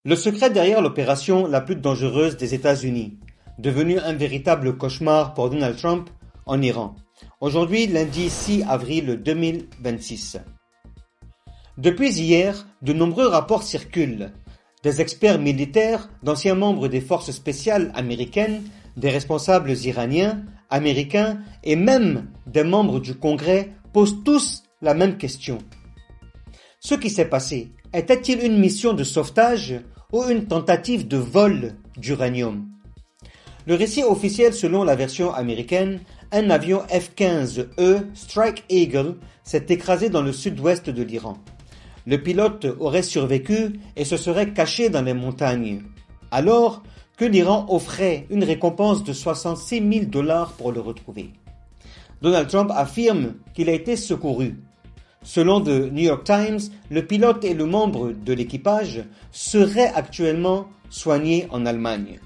Le secret derrière l'opération la plus dangereuse des États-Unis, devenue un véritable cauchemar pour Donald Trump en Iran. Aujourd'hui, lundi 6 avril 2026. Depuis hier, de nombreux rapports circulent. Des experts militaires, d'anciens membres des forces spéciales américaines, des responsables iraniens, américains et même des membres du Congrès posent tous la même question. Ce qui s'est passé, était-il une mission de sauvetage ou une tentative de vol d'uranium? Le récit officiel selon la version américaine, un avion F-15E Strike Eagle s'est écrasé dans le sud-ouest de l'Iran. Le pilote aurait survécu et se serait caché dans les montagnes, alors que l'Iran offrait une récompense de 66 000 $ pour le retrouver. Donald Trump affirme qu'il a été secouru. Selon The New York Times, le pilote et le membre de l'équipage seraient actuellement soignés en Allemagne.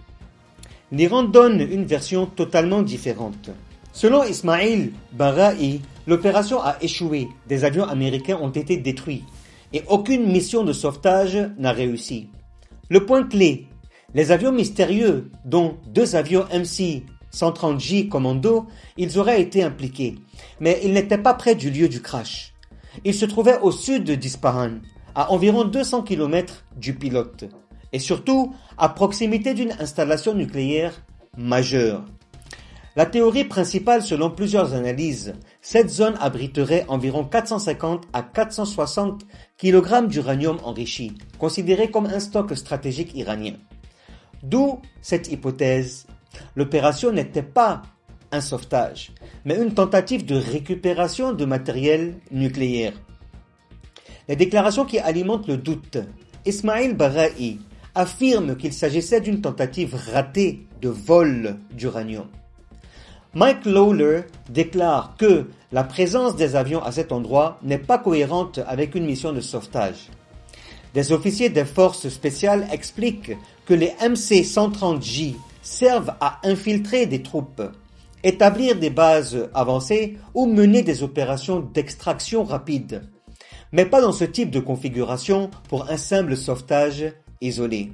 L'Iran donne une version totalement différente. Selon Ismail Baghai, l'opération a échoué, des avions américains ont été détruits et aucune mission de sauvetage n'a réussi. Le point clé, les avions mystérieux, dont 2 avions MC-130J Commando, ils auraient été impliqués, mais ils n'étaient pas près du lieu du crash. Ils se trouvaient au sud d'Ispahan, à environ 200 km du pilote, et surtout à proximité d'une installation nucléaire majeure. La théorie principale selon plusieurs analyses, cette zone abriterait environ 450 à 460 kg d'uranium enrichi, considéré comme un stock stratégique iranien. D'où cette hypothèse. L'opération n'était pas un sauvetage, mais une tentative de récupération de matériel nucléaire. Les déclarations qui alimentent le doute. Ismail Baghai affirme qu'il s'agissait d'une tentative ratée de vol d'uranium. Mike Lawler déclare que la présence des avions à cet endroit n'est pas cohérente avec une mission de sauvetage. Des officiers des forces spéciales expliquent que les MC-130J servent à infiltrer des troupes, établir des bases avancées ou mener des opérations d'extraction rapide, mais pas dans ce type de configuration pour un simple sauvetage isolé.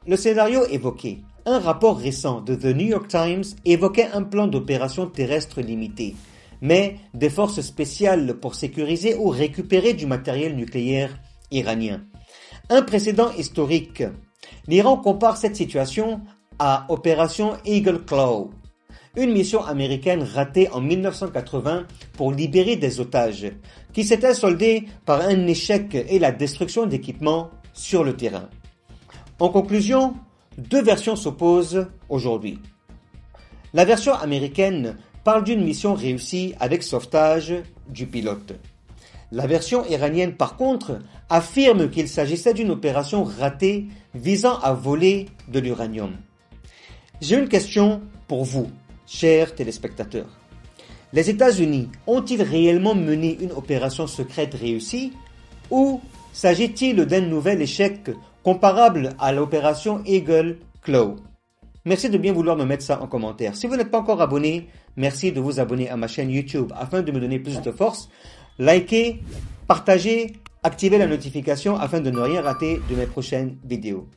Le scénario évoqué. Un rapport récent de The New York Times évoquait un plan d'opération terrestre limité, mais des forces spéciales pour sécuriser ou récupérer du matériel nucléaire iranien. Un précédent historique. L'Iran compare cette situation à Opération Eagle Claw, une mission américaine ratée en 1980 pour libérer des otages, qui s'était soldée par un échec et la destruction d'équipements sur le terrain. En conclusion, 2 versions s'opposent aujourd'hui. La version américaine parle d'une mission réussie avec sauvetage du pilote. La version iranienne, par contre, affirme qu'il s'agissait d'une opération ratée visant à voler de l'uranium. J'ai une question pour vous, chers téléspectateurs. Les États-Unis ont-ils réellement mené une opération secrète réussie ou s'agit-il d'un nouvel échec comparable à l'opération Eagle Claw? Merci de bien vouloir me mettre ça en commentaire. Si vous n'êtes pas encore abonné, merci de vous abonner à ma chaîne YouTube afin de me donner plus de force. Likez, partagez, activez la notification afin de ne rien rater de mes prochaines vidéos.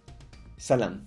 Salam.